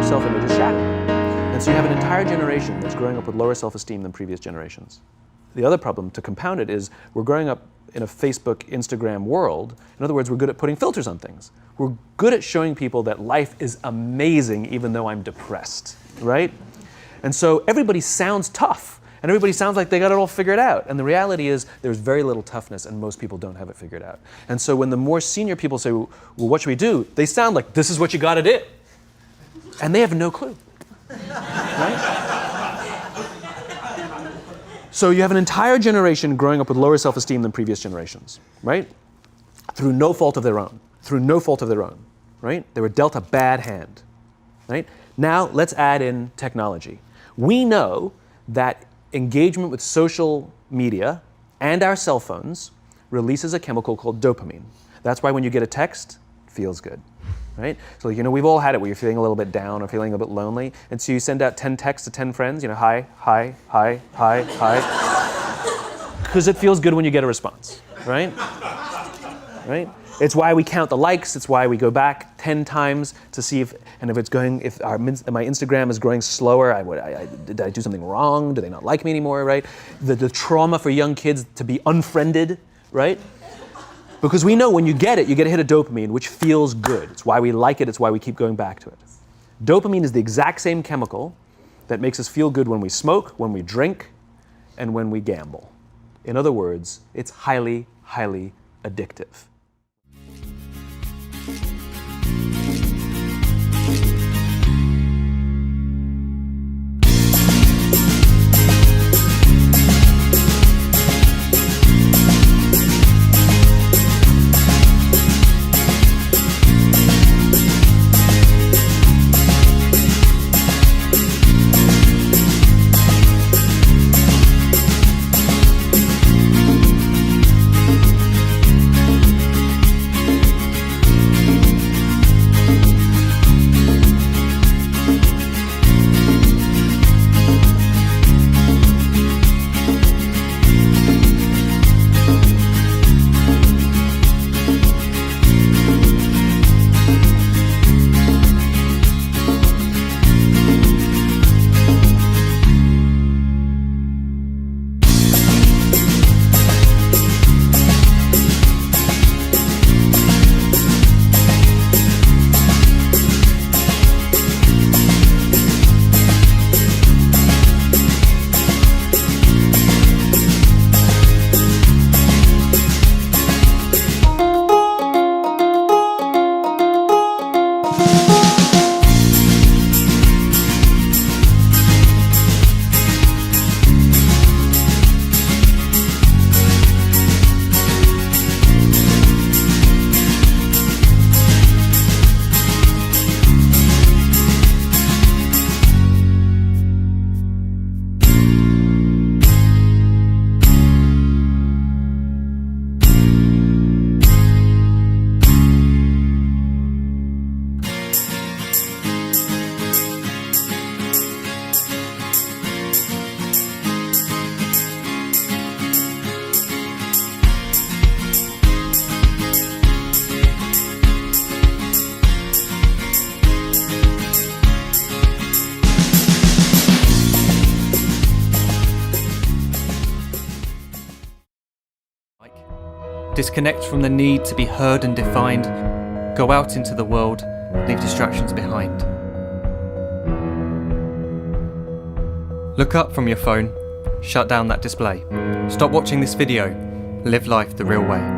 self-image is shattered. And so you have an entire generation that's growing up with lower self-esteem than previous generations. The other problem, to compound it, is we're growing up in a Facebook, Instagram world. In other words, we're good at putting filters on things. We're good at showing people that life is amazing even though I'm depressed, right? And so everybody sounds tough, and everybody sounds like they got it all figured out. And the reality is there's very little toughness, and most people don't have it figured out. And so when the more senior people say, well, what should we do? They sound like, this is what you gotta do. And they have no clue, right? So you have an entire generation growing up with lower self-esteem than previous generations, right? Through no fault of their own, right? They were dealt a bad hand, right? Now let's add in technology. We know that engagement with social media and our cell phones releases a chemical called dopamine. That's why when you get a text, it feels good, right? So, we've all had it where you're feeling a little bit down or feeling a bit lonely, and so you send out 10 texts to 10 friends, hi, hi, hi, hi, hi, because it feels good when you get a response, right? Right? It's why we count the likes. It's why we go back 10 times to see if my Instagram is growing slower, did I do something wrong? Do they not like me anymore, right? The trauma for young kids to be unfriended, right? Because we know when you get a hit of dopamine, which feels good. It's why we like it. It's why we keep going back to it. Dopamine is the exact same chemical that makes us feel good when we smoke, when we drink, and when we gamble. In other words, it's highly, highly addictive. Disconnect from the need to be heard and defined. Go out into the world, leave distractions behind. Look up from your phone, shut down that display. Stop watching this video, live life the real way.